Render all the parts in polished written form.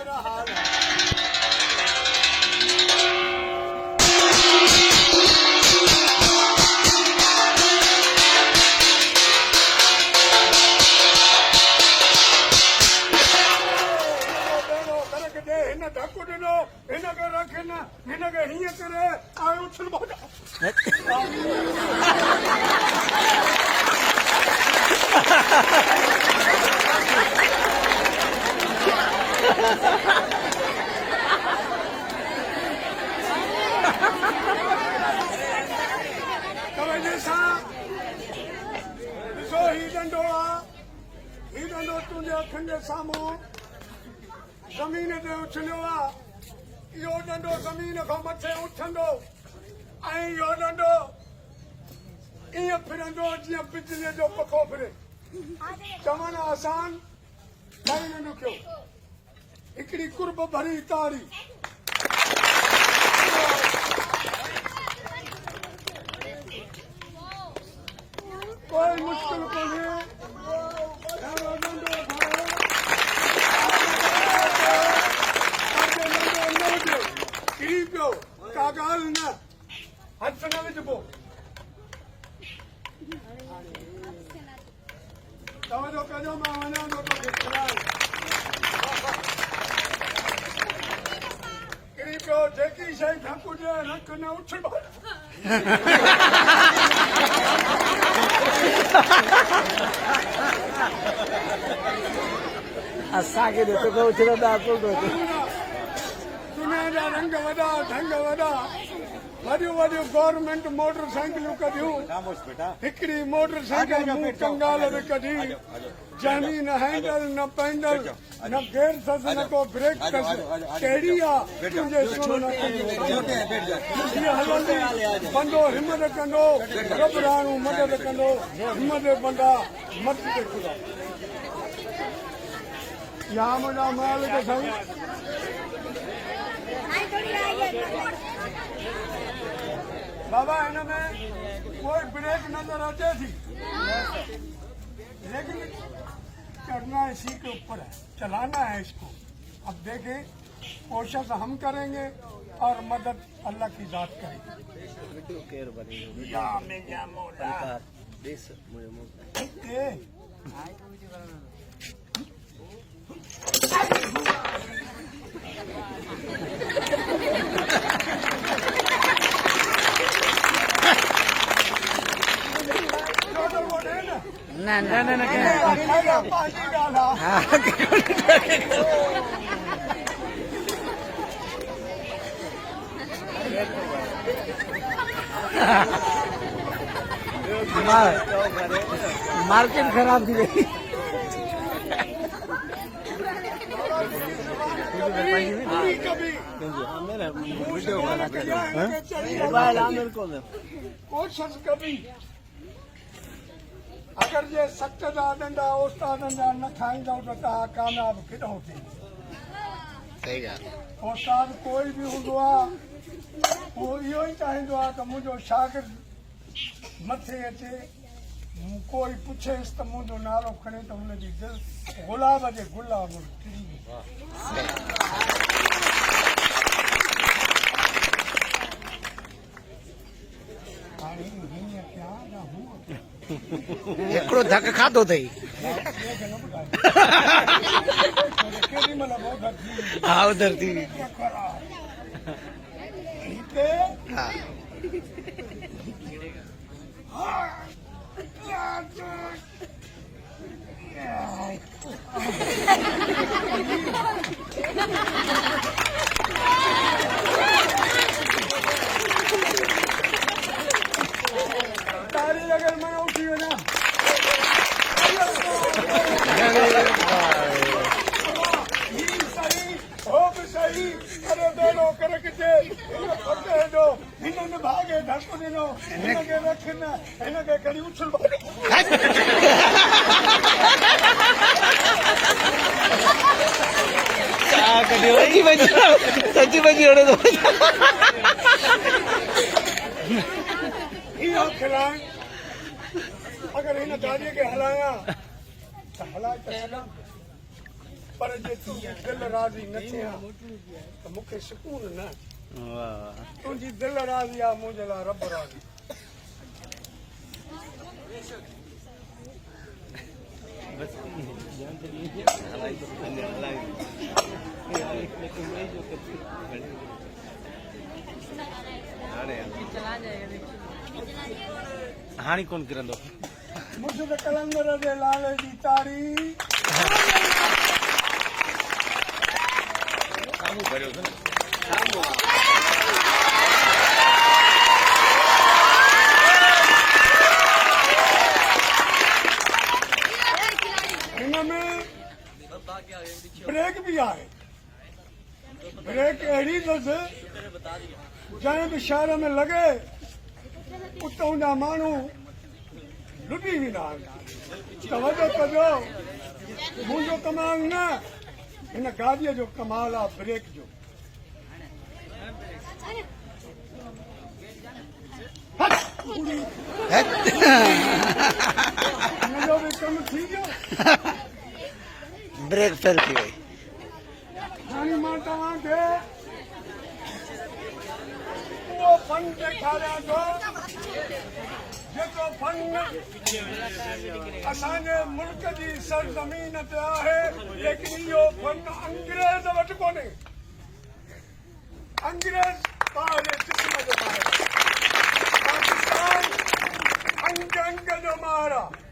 मेरा हाल है। ढाकू ॾिनो हिनखे रख न हिनखे हीअं करे आयो उछल तवजो सां ॾिसो ही डंडो आहे ही डंडो तुंहिंजे अखियुनि जे साम्हूं ज़मीन ते उछलियो आहे इहो डंडो ज़मीन खां मथे उथंदो ऐं इहो डंडो ईअं फिरंदो जीअं बिजलीअ जो पखो फिरे चवण आसान ॾाढी न ॾुखियो हिकिड़ी कुर्ब भरी तारी कोई मुश्किल कोन्हे का ॻाल्हि न हथ न विझबो तवजो कजो मां वञां थो तोखे खिलाइण किरी पियो जेकी शइ ढकु ॾे रख न उछल असांखे ॾिसो को उछलंदा दुनिया जा रंग वॾा ढंग वॾा वॾियूं वॾियूं गवर्नमेंट मोटर साइकिलूं कढियूं हिकिड़ी मोटर साइकिल मूं कंगाल में कढी जंहिंमें न हैंडल न पैंडल न गेयर अथसि न को ब्रेक अथसि कहिड़ी आहे तुंहिंजे हलंदी बंदो हिमत कंदो रब राणू मदद कंदो हिमत बंदा मत ते खुदा या मुंहिंजा मालिक साईं बाबा इनमें कोई ब्रेक नजर आते थी लेकिन चढ़ना इसी के ऊपर है चलाना है इसको अब देखें कोशिश हम करेंगे और मदद अल्लाह की जात करेगी या मेरा मौला ना ना ना ना मार्केट खराब थी गई कोशिश कभी अगर ये सख्त जा डंडा उस्तादनि जा न खाईंदव त तव्हां कामयाब किॾो थींदो सही ॻाल्हि उस्ताद कोई बि हूंदो आहे उहो इहो ई चाहींदो आहे त मुंहिंजो शागिर्द मथे अचे कोई पुछेसि त मुंहिंजो नालो खणे त हुनजी दिलि गुलाब जे गुल वांगुरु टिड़ी हाणे हीअं कयां या हूअं कयां हिकिड़ो धक खाधो अथई हा उधर थी तारी अगर मैं उठी हो ना सही अरे बेड़ो करक जे फटे जो हिनन भागे ढक दिनो हिनके रखन हिनके कड़ी उछल सची बची ओड़े तो इहो खिलाइण अगर हिन गाॾीअ खे हलायां त हलाए त सघां पर जे तुंहिंजी दिलि राज़ी न थिए त मूंखे सुकून न वाह तुंहिंजी दिलि राज़ी आहे मुंहिंजे लाइ रब राज़ी हाणी कोन किरंदो मुर्शिद कलंदर जे लाले जी ताड़ी हिन में ब्रेक भी आहे ब्रेक अहिड़ी अथसि जंहिं बि शहर में लॻे उतां जा माण्हू लुटी वेंदा आहिनि तवजो कजो मुंहिंजो कमाल न हिन गाॾीअ जो कमाल आहे ब्रेक जो हिनजो बि कमु थी वियो ब्रेक फेल थी वई हाणे मां तव्हांखे उहो फन ॾेखारियां थो जेको फन असांजे मुल्क जी सरज़मीन ते आहे लेकिन इहो फन अंग्रेज़ वटि कोन्हे अंग्रेज़ पंहिंजे जिस्म जो माहिर पाकिस्तान अंग अंग जो माहिर आहे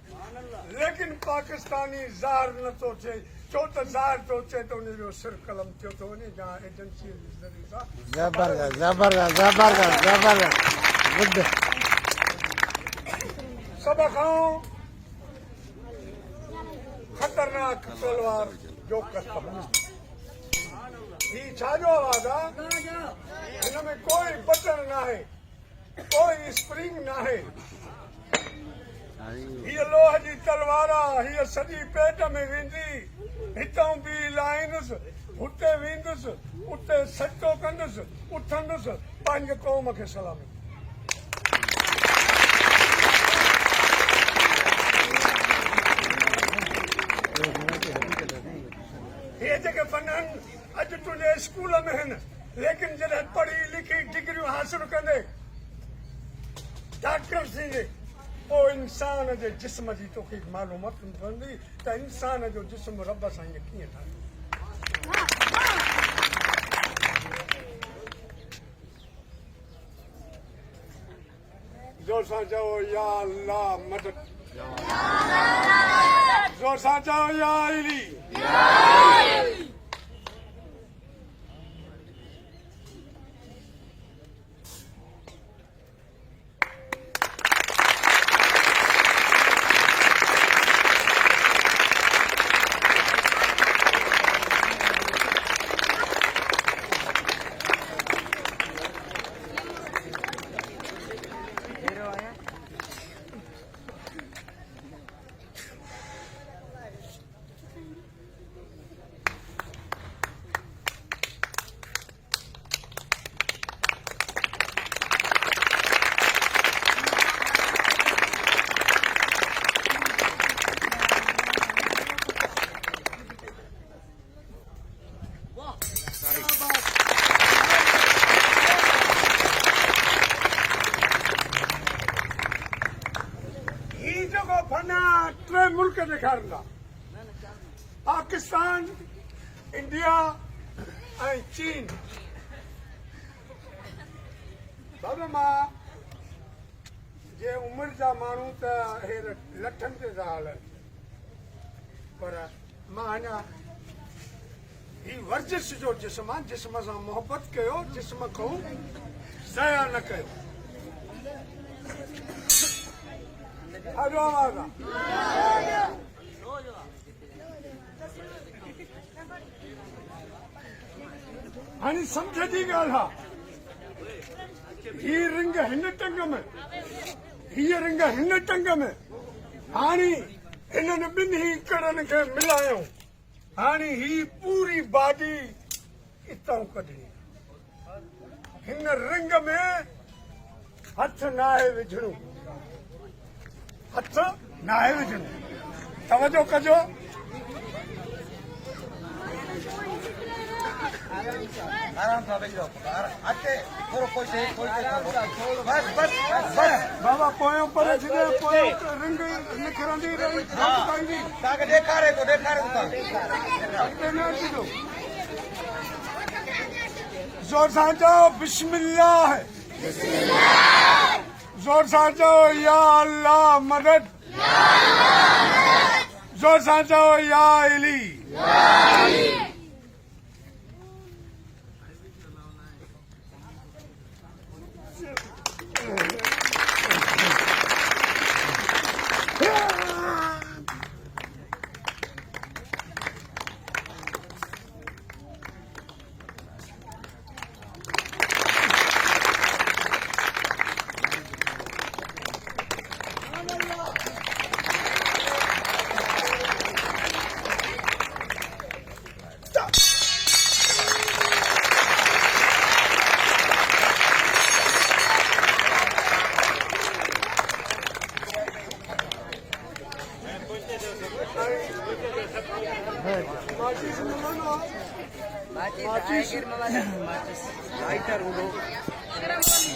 लेकिन पाकिस्तानी ज़ाहिर नथो थिए छो त ज़ाहिर थो थिए त उनजो सिर कलम थियो थो वञे या एजेंसीअ जे ज़रिए सां जबरदस्त जबरदस्त जबरदस्त जबरदस्त गुड सभ खां ख़तरनाक तलवार जो कसम ही छाजो आवाज़ आहे हिन में कोई बटन न आहे कोई स्प्रिंग न आहे हीअ लोह जी तलवार आहे हीअ सॼी पेट में वेंदी हितां बि लाहींदुसि हुते वेंदुसि उते सचो कंदुसि उथंदुसि पंहिंजे क़ौम खे सलामी हे जेके फन आहिनि अॼु तुंहिंजे स्कूल में आहिनि लेकिन जॾहिं पढ़ी लिखी डिग्रियूं हासिल कंदे डॉक्टर थींदे पोइ इंसान जे जिस्म जी तोखे मालूमात पवंदी त इंसान जो जिस्म रब सां ईअं कीअं ठाहियो जोर सां चओ या अल्लाह मदद जोर सां चओ या इली टे मुल्क ॾेखारींदा पाकिस्तान इंडिया ऐं चीन बाबा मां जे उमिरि जा माण्हू त हे लठनि ते था हलनि पर मां अञा ही वर्जिश जो जिस्म आहे जिस्म सां मोहबत कयो जिस्म खां ज़या न कयो छाजो आवाज़ आहे हाणे सम्झ जी ॻाल्हि आहे ही रिंग हिन टंग में हीअ रिंग हिन टंग में हाणे हिननि ॿिन्ही कड़नि खे मिलायूं हाणे ही पूरी बाडी हितां कढणी हिन रिंग में हथ नाहे विझणो हथ नाहे विझणो तवजो कजो आराम सां वेही रहो अचे थोरो कोई बस बस बस बाबा पोयों पर छॾे पोयों रिंग निखरंदी रही तव्हांखे ॾेखारे थो ज़ोर सां चओ बिस्मिल्लाह ज़ोर सां चओ या अल्लाह मदद ज़ोर सां चओ या इली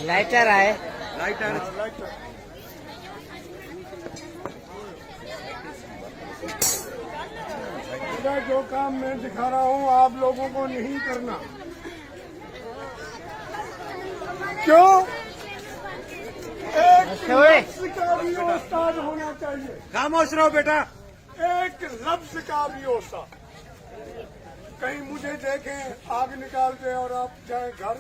लाइटर आहे जो काम मैं दिखा रहा हूँ आप लोगों को नहीं करना क्यों एक लफ्ज का भी उस्ताद होना चाहिए खामोश रहो बेटा एक लफ्ज का भी उस्ताद कहीं मुझे देखें आग निकालते और आप जाए घर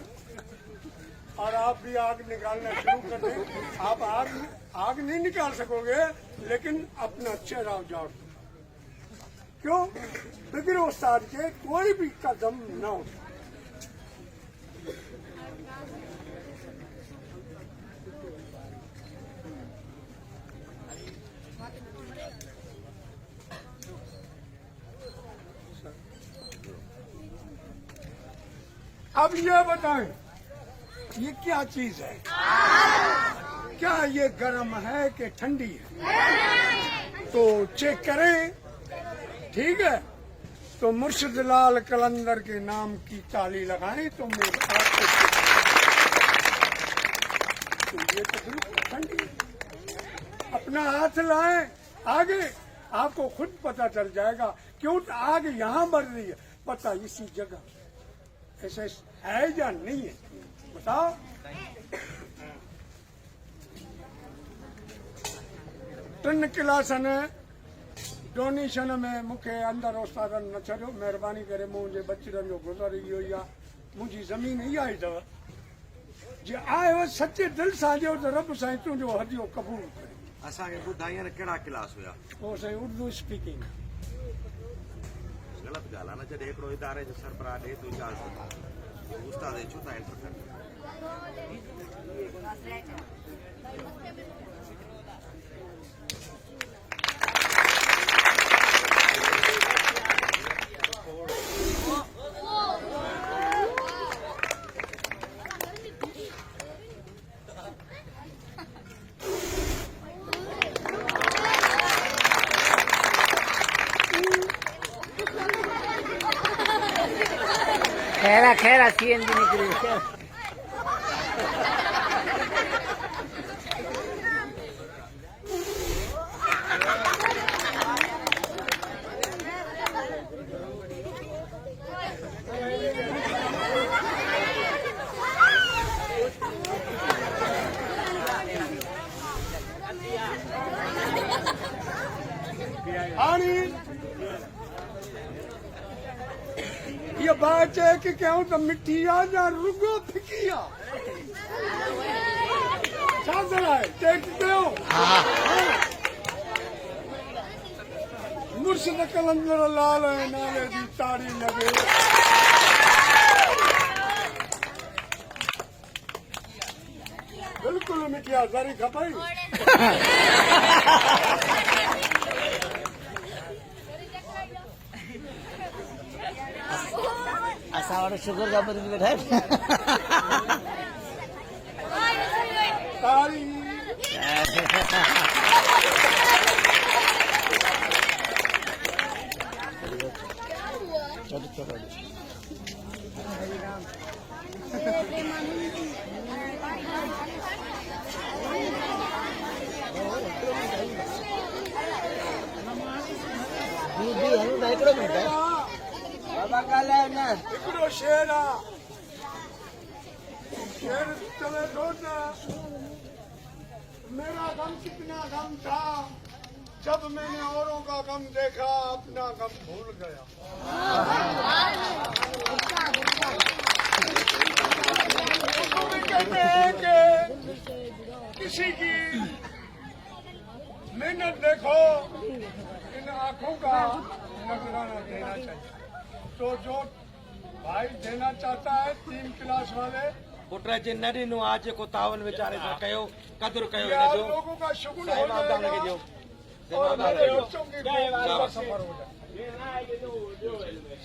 और आप भी आग निकालना शुरू कर दें आप आग नहीं निकाल सकोगे लेकिन अपना चेहरा उजाड़ दो क्यों बगैर उस्ताद के कोई भी कदम न उठा अब ये बताएं ये क्या चीज है क्या ये गर्म है कि ठंडी है तो चेक करें ठीक है तो मुर्शिद लाल कलंदर के नाम की ताली लगाएं तो मेरे आपको तो ये तो बिल्कुल ठंडी है अपना हाथ लाएं आगे आपको खुद पता चल जाएगा क्यों आग यहाँ बढ़ रही है पता इसी जगह ऐसा है या नहीं है बताओ टिन क्लासन डोनेशन में मूंखे अंदरि उस्तादनि न छॾियो महिरबानी करे मुंहिंजे बचड़नि जो गुज़र इहो ई आहे मुंहिंजी ज़मीन इहा ई अथव जे आयो सचे दिलि सां ॾियो त रब साईं तुंहिंजो हदियो क़बूल करे असांखे ॿुधाईं कहिड़ा क्लास हुया पोइ साईं उर्दू स्पीकिंग ग़लति ॻाल्हि आहे न जॾहिं हिकिड़ो इदारे जो सरबराह ॾिए थो इजाज़त उस्ताद छो था एंटर कनि खैरा सीएनजी निकली ये बात है कि क्यों तो मिट्टी आ या रुगो फिकी आ है टेक दो मुर्शिद कलंदर लाल नाले दी ताड़ी लगे बिल्कुल मिटिया ज़री खपई असां वटि शुगर जा बि वेठा ताड़ी हिकिड़ो शेर आहे शेर चवे थो न मेरा गम कितना गम था जब मैंने औरों का गम देखा अपना गम भूल गया तो भी कहते हैं कि किसी की मेहनत देखो इन आंखों का नजराना देना चाहिए तो जो भाई देना चाहता है 3 क्लास वाले पुट जे नड़ी नु आज को तावन विचारे था कयो कदर कयो या इन जो लोगों का शुक्र हो साईं बाबा के जाएगा जो और मेरे बच्चों की बेड़ा सफर हो जाए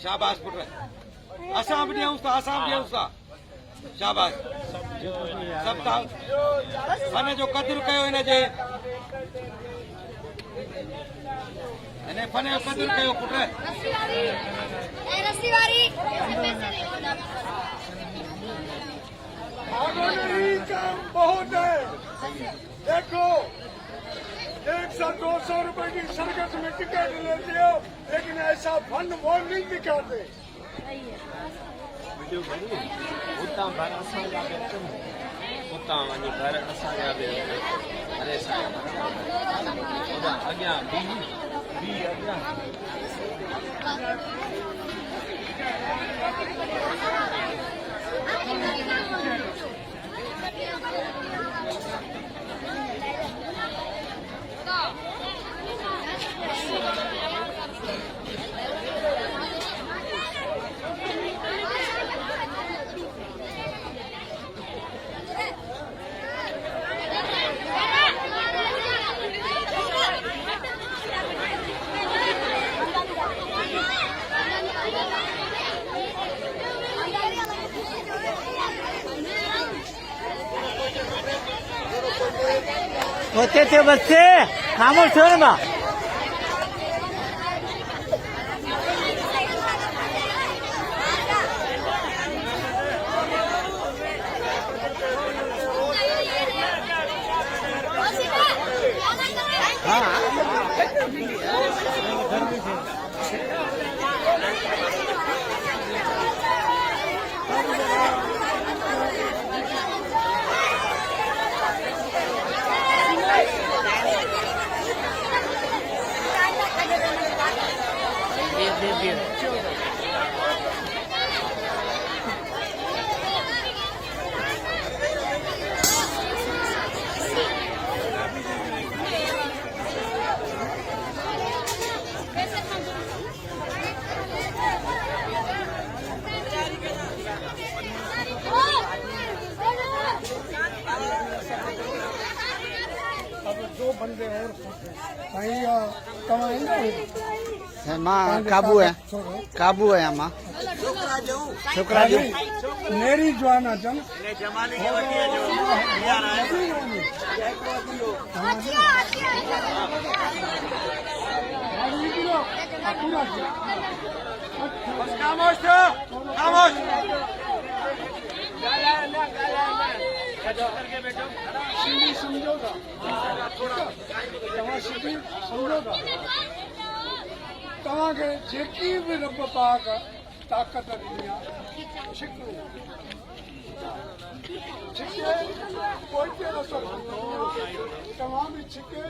शाबाश पुट असां भी ॾियूं था शाबाश सब था फन जो कदर कयो इन जे इन फन जो कदर कयो पुट रस्सी वाली आगे काम बहुत है देखो 100-200 रुपए की सर्कस में टिकट लेते हो लेकिन ऐसा फन वो नहीं दिखाते उतां घर असांजा बि अचनि उतां वञी घर असांजा बि अरे साईं अॻियां बी अॻियां होते थे बच्चे खामोश हो ना दो बंदे और साईं तव्हां ईंदा मां काबू है मां छोकरा जो मेरी जवाना जन खामोश थो खामोश सिंधी समझो था तव्हां सिंधी समझो था तव्हांखे जेकी बि रब पाक ताक़त ॾिनी आहे छिको छिके पोइते रसो तव्हां बि छिके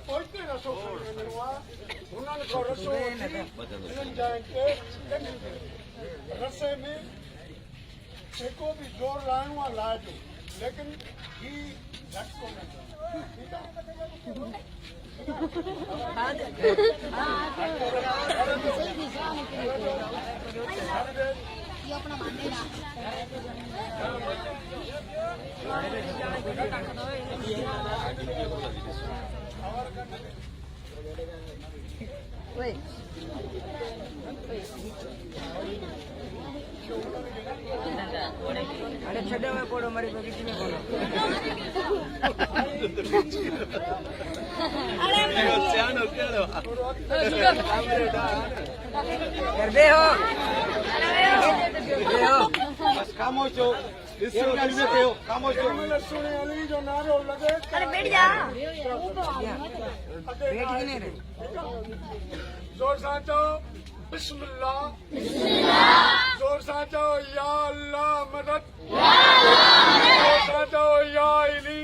पोइते रसो खणियो आहे हुननि खां रसो हिननि जाइनि ते रसे में जेको बि ज़ोर लाइणो आहे लाइजो लेकिन ही झटको न ठीकु आहे ये अपना मानने ना अरे छड़े में कोड़ो मरी बगीचे में कोड़ो कर दे हो बस खामोश हो खामोश हो सुने अली जो नारो लगे अरे बैठ जा जोर सां चओ बिस्मिल्लाह जोर से जाओ या अल्लाह मदद जोर से जाओ या इली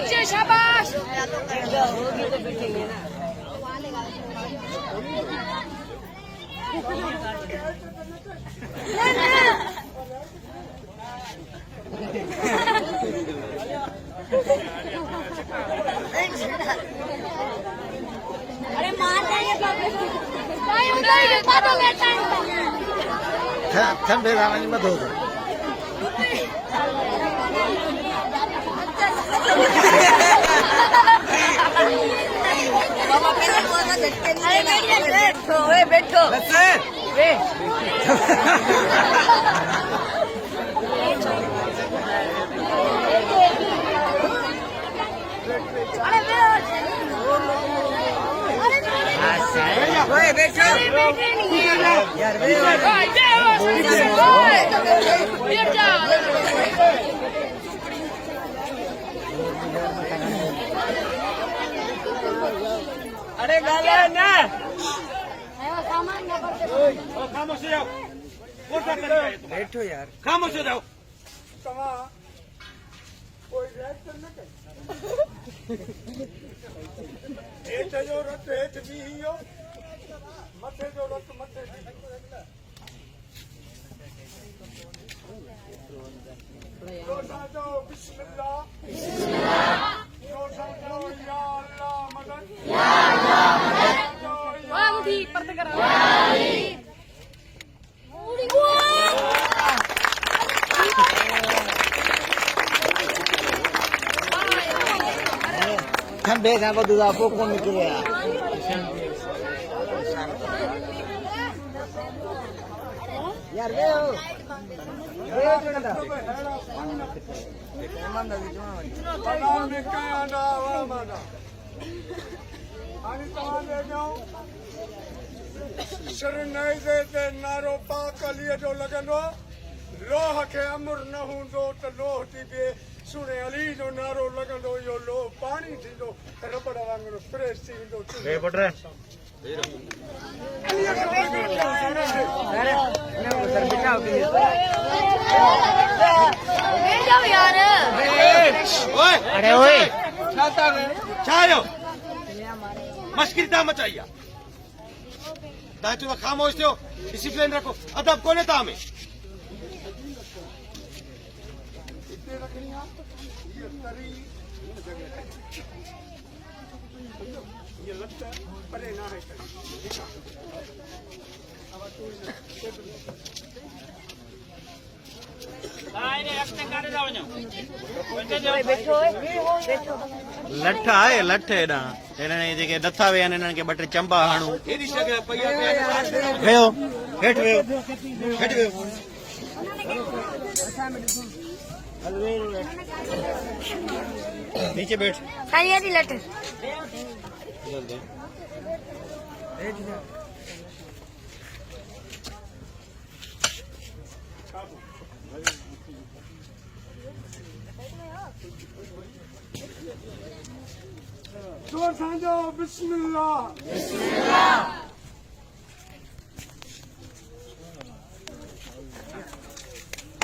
नीचे शाबाश अरे मार देंगे ठंडे रामानी मत हो बैठो बैठो अरे गाला ना खामोश हो जाओ बैठो यार खामोश हो जाओ तव्हां कोई रिएक्शन न कयो हेठ जो रत हेठ बीहो मथे जो रत मथे जोर सां चओ बिस्मिल्लाह जोर सां चओ या अल्लाह मदद मुठी पर्द करा ठंडे का बदू आपको कौन निकले यार नारो पाक अलीअ जो लॻंदो लोह खे अमुर न हूंदो त लोह थी थिए सुणे अली जो नारो लॻंदो इहो लोह पाणी थींदो रबड़ वांगुरु फ्रेश थी वेंदो अरे ओए छायो मस्किरी था मचाई आहे तव्हां चयो ख़ामोश थियो डिसिप्लिन रखो अदब कोन्हे तव्हां में हिते रखणी आहे हीअ तरी हीअ लत परे न आहे लठ आहे लठ हेॾां हिननि जेके नथा विया आहिनि हिननि खे ॿ टे चंबा हणूं हेॾी जॻह पई आहे वियो हेठि वियो हेठि वियो नीचे बैठ खाइए थी लट जोर सां चओ बिस्मिल्लाह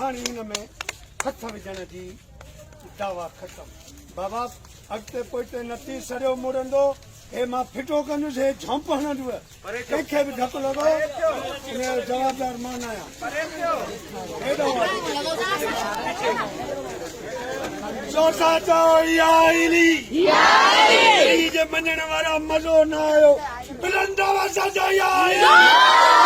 हाणे हिन में हथ विझण जी दावा ख़तम बाबा अॻिते पोइते न थी सरियो मुड़ंदो हे मां फिटो कंदुसि हे झंप हणंदव कंहिंखे बि धकु लॻो इन जो जवाबदार मां न आहियां हेॾो चौथा चओ याइली जे मञण वारा मज़ो न आयो बुलंद आवाज़ सां याइली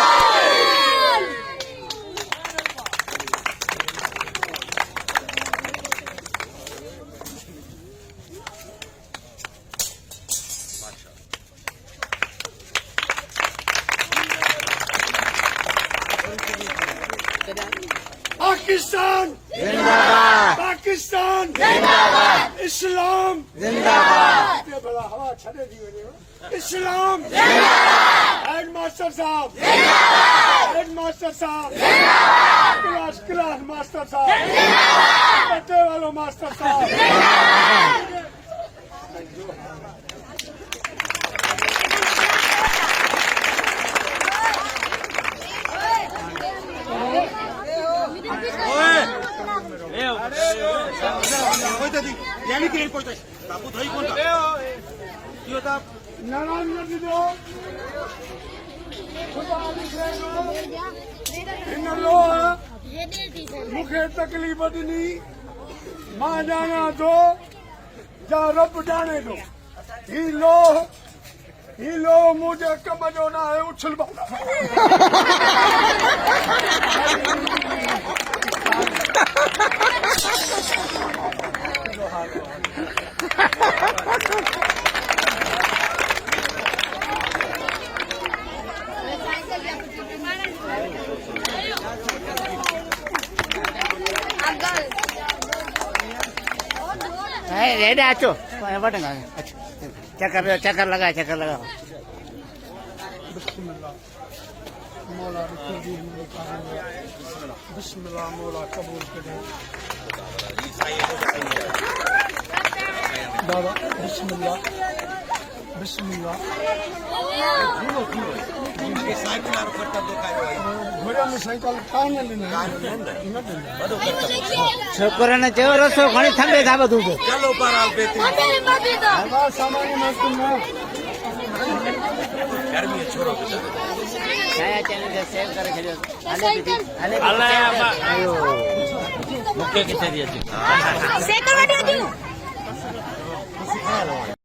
पाकिस्तान जिंदाबाद पाकिस्तान जिंदाबाद इस्लाम जिंदाबाद भला हवा छॾे थी वञे इस्लाम जिंदाबाद हेड मास्टर साहब जिंदाबाद हेड मास्टर साहब जिंदाबाद क्लास मास्टर साहब जिंदाबाद पट्टे वालो मास्टर साहब जिंदाबाद यानी कि पहुंचा बापू धोई कोण यो ता नारायण न दीदो इन लोह मूंखे तकलीफ़ ॾिनी मां ॼाणा थो या रब ॼाणे थो ही लोह मुंहिंजे कम जो न आहे उछल रेडा अचो वठंदा चक्कर लगा मौला बिस्मिल्लाह मौला कबूल करे दादा बिस्मिल्लाह घोड़ा में साइकिल कान छोकर ने चयो रस्तो घणी थंबे था बधु चलो बहरहाल बेहतरीन सामान्य मौसम में गर्मी छोड़ो छाया चैनल के सेव करे छड़ियो मूंखे किथे थी अचे सेकल वठी अचूं